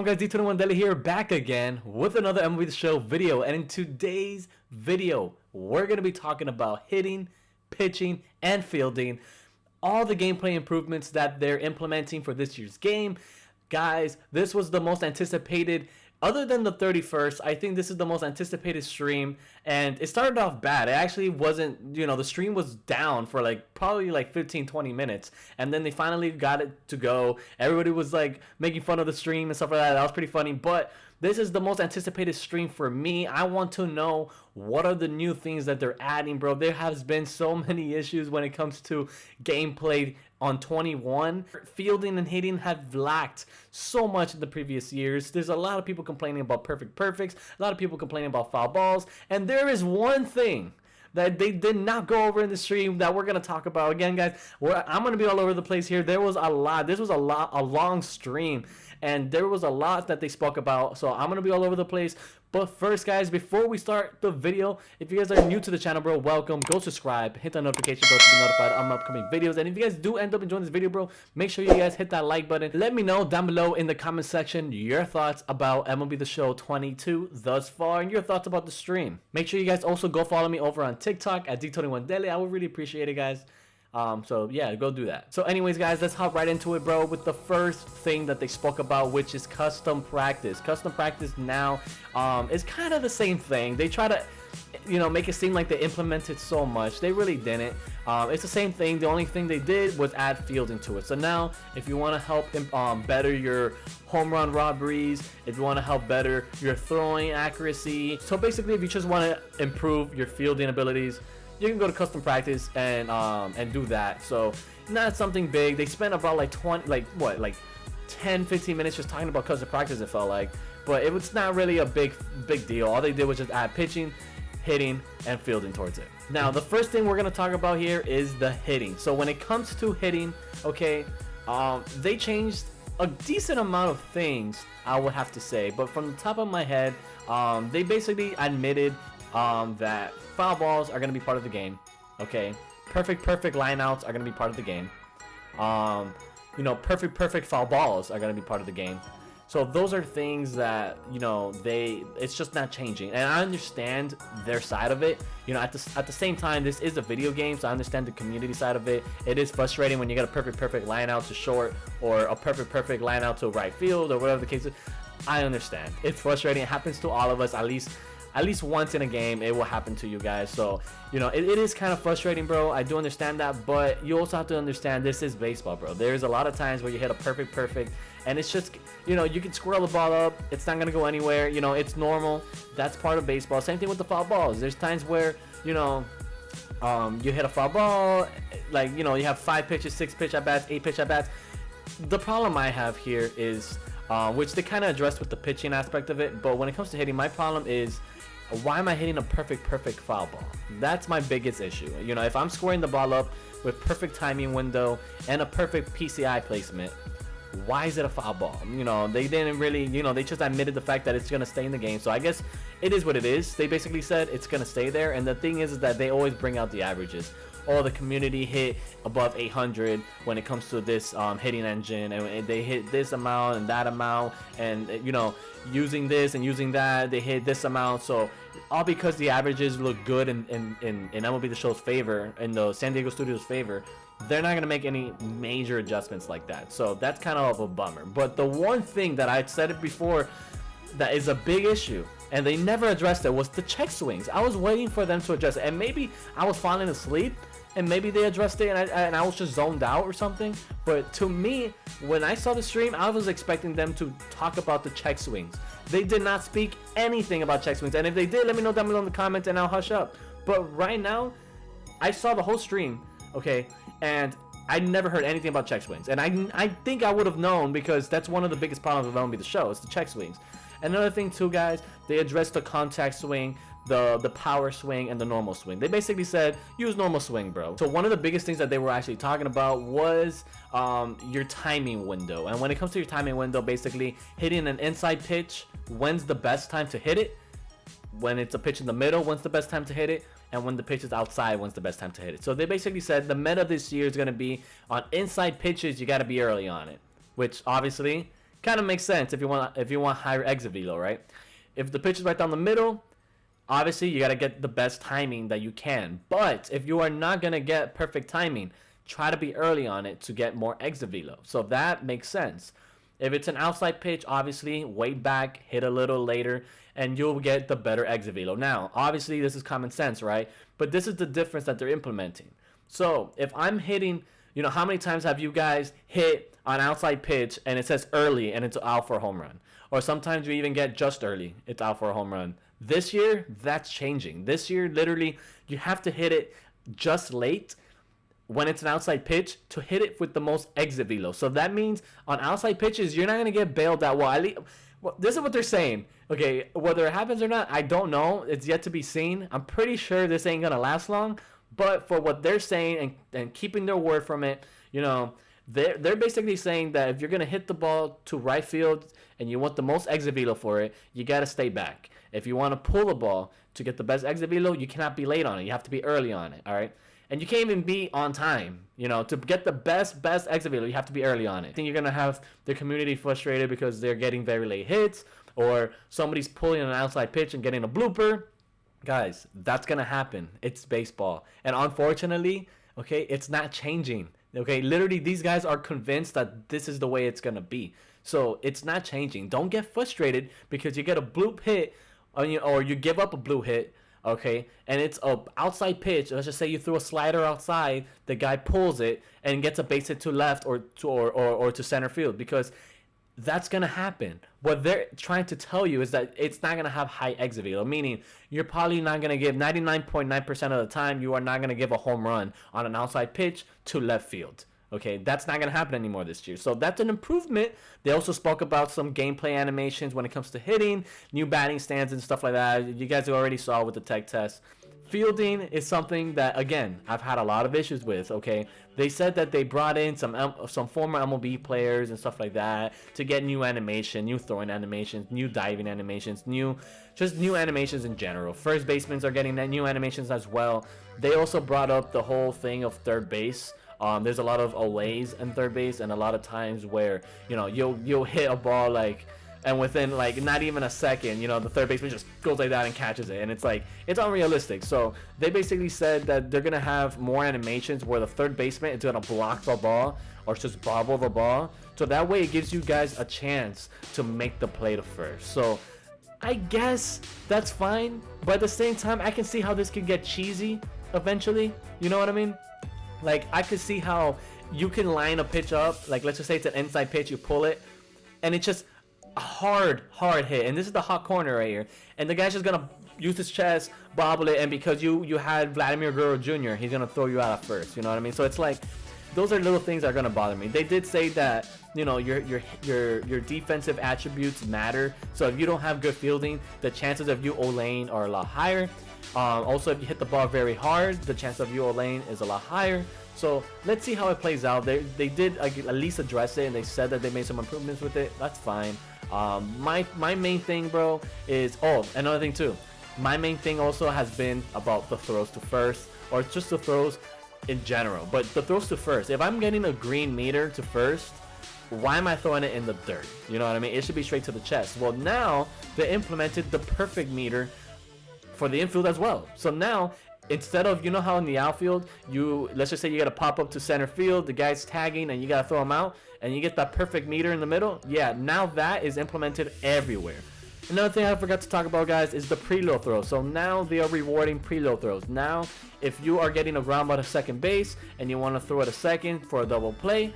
going on, guys? D21 Deli here, back again with another MLB The Show video. And in today's video, we're going to be talking about hitting, pitching, and fielding. All the gameplay improvements that they're implementing for this year's game. Guys, this was the most anticipated, other than the 31st, I think this is the most anticipated stream. And it started off bad. It actually wasn't, the stream was down for probably 15-20 minutes. And then they finally got it to go. Everybody was making fun of the stream and stuff like that. That was pretty funny. But this is the most anticipated stream for me. I want to know what are the new things that they're adding, bro. There has been so many issues when it comes to gameplay on 21. Fielding and hitting have lacked so much in the previous years. There's a lot of people complaining about perfects, a lot of people complaining about foul balls, and there is one thing that they did not go over in the stream that we're going to talk about. Again, guys, I'm going to be all over the place here. This was a long stream, and there was a lot that they spoke about, so I'm going to be all over the place. But first, guys, before we start the video, if you guys are new to the channel, bro, welcome. Go subscribe, hit that notification bell to be notified on my upcoming videos. And if you guys do end up enjoying this video, bro, make sure you guys hit that like button. Let me know down below in the comment section your thoughts about MLB The Show 22 thus far and your thoughts about the stream. Make sure you guys also go follow me over on TikTok at D21 Deli. I would really appreciate it, guys. So yeah, go do that. So anyways, guys, let's hop right into it, bro, with the first thing that they spoke about, which is custom practice. Custom practice now is kind of the same thing. They try to make it seem like they implemented so much. They really didn't. It's the same thing. The only thing they did was add fielding to it. So now if you want to help better your home run robberies, if you want to help better your throwing accuracy, so basically if you just want to improve your fielding abilities, you can go to custom practice and do that. So not something big. They spent about 10-15 minutes just talking about custom practice, it felt like, but it was not really a big deal. All they did was just add pitching, hitting, and fielding towards it. Now the first thing we're going to talk about here is the hitting. So when it comes to hitting, okay, they changed a decent amount of things, I would have to say, but from the top of my head, they basically admitted that foul balls are going to be part of the game. Okay, perfect lineouts are going to be part of the game. Perfect foul balls are going to be part of the game. So those are things that it's just not changing, and I understand their side of it. At the same time, this is a video game, so I understand the community side of it. It is frustrating when you get a perfect line out to short, or a perfect line out to right field, or whatever the case is. I understand. It's frustrating. It happens to all of us at least once in a game. It will happen to you guys. So it is kind of frustrating, bro. I do understand that, but you also have to understand this is baseball, bro. There's a lot of times where you hit a perfect, and it's just you can squirrel the ball up, it's not gonna go anywhere. It's normal. That's part of baseball. Same thing with the foul balls. There's times where you hit a foul ball, you have 5 pitches, 6 pitch at bats, 8 pitch at bats. The problem I have here is which they kind of addressed with the pitching aspect of it, but when it comes to hitting, my problem is, why am I hitting a perfect foul ball? That's my biggest issue. If I'm scoring the ball up with perfect timing window and a perfect PCI placement, why is it a foul ball? They didn't really, they just admitted the fact that it's going to stay in the game. So I guess it is what it is. They basically said it's going to stay there. And the thing is that they always bring out the averages. Oh, the community hit above 800 when it comes to this hitting engine, and they hit this amount and that amount, and using this and using that, they hit this amount. So all because the averages look good in MLB The Show's favor, in the San Diego Studios' favor, they're not going to make any major adjustments like that. So that's kind of a bummer. But the one thing that I said it before that is a big issue, and they never addressed it, was the check swings. I was waiting for them to address it, and maybe I was falling asleep, and maybe they addressed it, and I was just zoned out or something. But to me, when I saw the stream, I was expecting them to talk about the check swings. They did not speak anything about check swings, and if they did, let me know down below in the comments, and I'll hush up. But right now, I saw the whole stream, okay, and I never heard anything about check swings, and I think I would have known, because that's one of the biggest problems with MLB The Show, is the check swings. Another thing too, guys, they addressed the contact swing, the power swing, and the normal swing. They basically said, use normal swing, bro. So one of the biggest things that they were actually talking about was your timing window. And when it comes to your timing window, basically hitting an inside pitch, when's the best time to hit it? When it's a pitch in the middle, when's the best time to hit it? And when the pitch is outside, when's the best time to hit it? So they basically said the meta this year is going to be on inside pitches, you got to be early on it, which obviously Kind of makes sense if you want higher exit velo, right? If the pitch is right down the middle, obviously you got to get the best timing that you can. But if you are not going to get perfect timing, try to be early on it to get more exit velo. So that makes sense. If it's an outside pitch, obviously wait back, hit a little later, and you'll get the better exit velo. Now, obviously this is common sense, right? But this is the difference that they're implementing. So if I'm hitting, you know, how many times have you guys hit an outside pitch and it says early and it's out for a home run? Or sometimes you even get just early, it's out for a home run. This year, that's changing. This year, literally, you have to hit it just late when it's an outside pitch to hit it with the most exit velo. So that means on outside pitches, you're not going to get bailed out. Well, this is what they're saying. Okay, whether it happens or not, I don't know. It's yet to be seen. I'm pretty sure this ain't going to last long. But for what they're saying and keeping their word from it, you know, they're basically saying that if you're going to hit the ball to right field and you want the most exit velo for it, you got to stay back. If you want to pull the ball to get the best exit velo, you cannot be late on it. You have to be early on it, all right? And you can't even be on time. You know, to get the best exit velo, you have to be early on it. I think you're going to have the community frustrated because they're getting very late hits, or somebody's pulling an outside pitch and getting a blooper. Guys, that's going to happen. It's baseball. And unfortunately, okay, it's not changing. Okay, literally, these guys are convinced that this is the way it's going to be. So it's not changing. Don't get frustrated because you get a bloop hit or you give up a blue hit, okay, and it's a outside pitch. Let's just say you threw a slider outside, the guy pulls it and gets a base hit to left or to center field, because that's going to happen. What they're trying to tell you is that it's not going to have high exit velo, meaning you're probably not going to give 99.9% of the time, you are not going to give a home run on an outside pitch to left field. Okay, that's not going to happen anymore this year. So that's an improvement. They also spoke about some gameplay animations when it comes to hitting, new batting stands and stuff like that. You guys already saw with the tech test. Fielding is something that, again, I've had a lot of issues with, okay? They said that they brought in some former MLB players and stuff like that to get new animation, new throwing animations, new diving animations, just new animations in general. First basemen are getting new animations as well. They also brought up the whole thing of third base. There's a lot of olays in third base, and a lot of times where, you know, you'll hit a ball like, and within like not even a second, you know, the third baseman just goes like that and catches it, and it's like, it's unrealistic. So they basically said that they're gonna have more animations where the third baseman is gonna block the ball or just bobble the ball, so that way it gives you guys a chance to make the play to first. So I guess that's fine, but at the same time, I can see how this could get cheesy eventually. You know what I mean? Like, I could see how you can line a pitch up, like let's just say it's an inside pitch, you pull it, and it's just a hard hit, and this is the hot corner right here, and the guy's just gonna use his chest, bobble it, and because you had Vladimir Guerrero Jr., he's gonna throw you out at first. You know what I mean? So it's like, those are little things that are gonna bother me. They did say that, you know, your defensive attributes matter. So if you don't have good fielding, the chances of you olaying are a lot higher. Also, if you hit the ball very hard, the chance of you olaying is a lot higher. So let's see how it plays out. They did at least address it, and they said that they made some improvements with it. That's fine. My main thing, bro, is, oh, another thing too. My main thing also has been about the throws to first, or just the throws in general. But the throws to first, if I'm getting a green meter to first, why am I throwing it in the dirt? You know what I mean? It should be straight to the chest. Well, now they implemented the perfect meter for the infield as well. So now, instead of, you know how in the outfield, let's just say you got to pop up to center field, the guy's tagging, and you got to throw him out, and you get that perfect meter in the middle? Yeah, now that is implemented everywhere. Another thing I forgot to talk about, guys, is the preload throw. So now they are rewarding preload throws. Now, if you are getting a ground ball to second base, and you want to throw it a second for a double play,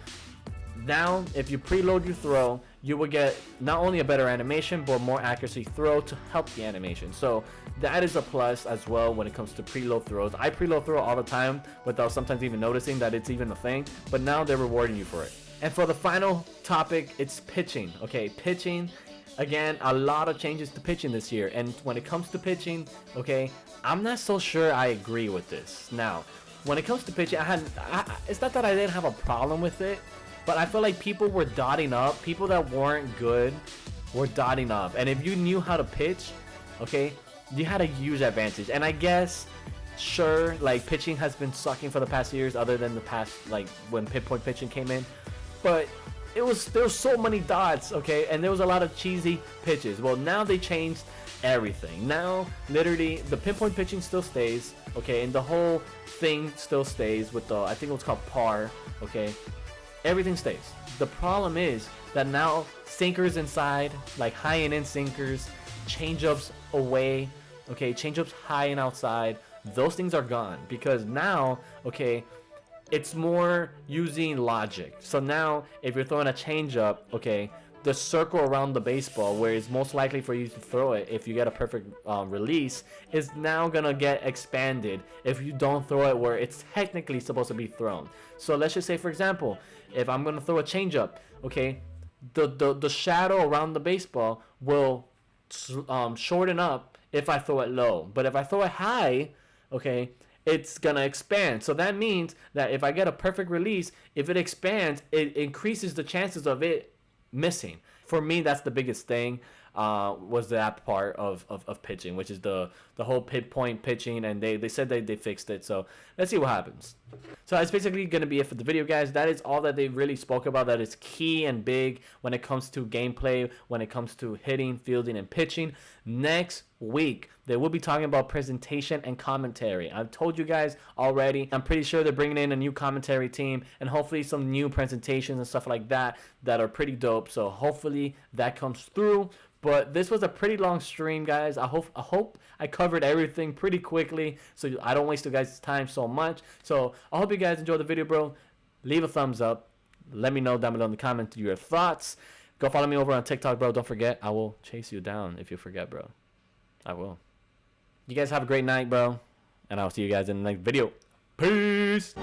now if you preload your throw, you will get not only a better animation, but more accuracy throw to help the animation. So that is a plus as well when it comes to preload throws. I preload throw all the time without sometimes even noticing that it's even a thing, but now they're rewarding you for it. And for the final topic, it's pitching. Okay, pitching, again, a lot of changes to pitching this year. And when it comes to pitching, okay, I'm not so sure I agree with this. Now, when it comes to pitching, it's not that I didn't have a problem with it, but I feel like people were dotting up. People that weren't good were dotting up. And if you knew how to pitch, okay, you had a huge advantage. And I guess, sure, like, pitching has been sucking for the past years, other than the past, like, when pinpoint pitching came in. But there was so many dots, okay, and there was a lot of cheesy pitches. Well, now they changed everything. Now, literally, the pinpoint pitching still stays, okay, and the whole thing still stays with the, I think it was called par, okay. Everything stays. The problem is that now sinkers inside, like high and in sinkers, changeups away, okay, changeups high and outside, those things are gone because now, okay, it's more using logic. So now if you're throwing a changeup, okay, the circle around the baseball where it's most likely for you to throw it if you get a perfect release is now gonna get expanded if you don't throw it where it's technically supposed to be thrown. So let's just say, for example, if I'm gonna throw a changeup, okay, the shadow around the baseball will shorten up if I throw it low, but if I throw it high, okay, it's gonna expand. So that means that if I get a perfect release, if it expands, it increases the chances of it missing. For me, that's the biggest thing, was that part of pitching, which is the whole pinpoint pitching, and they said they fixed it. So let's see what happens. So that's basically going to be it for the video, guys. That is all that they really spoke about that is key and big when it comes to gameplay, when it comes to hitting, fielding, and pitching. Next week, they will be talking about presentation and commentary. I've told you guys already. I'm pretty sure they're bringing in a new commentary team and hopefully some new presentations and stuff like that that are pretty dope. So hopefully that comes through. But this was a pretty long stream, guys. I hope I covered everything pretty quickly so I don't waste you guys' time so much. So I hope you guys enjoyed the video, bro. Leave a thumbs up. Let me know down below in the comments your thoughts. Go follow me over on TikTok, bro. Don't forget, I will chase you down if you forget, bro. I will. You guys have a great night, bro. And I'll see you guys in the next video. Peace.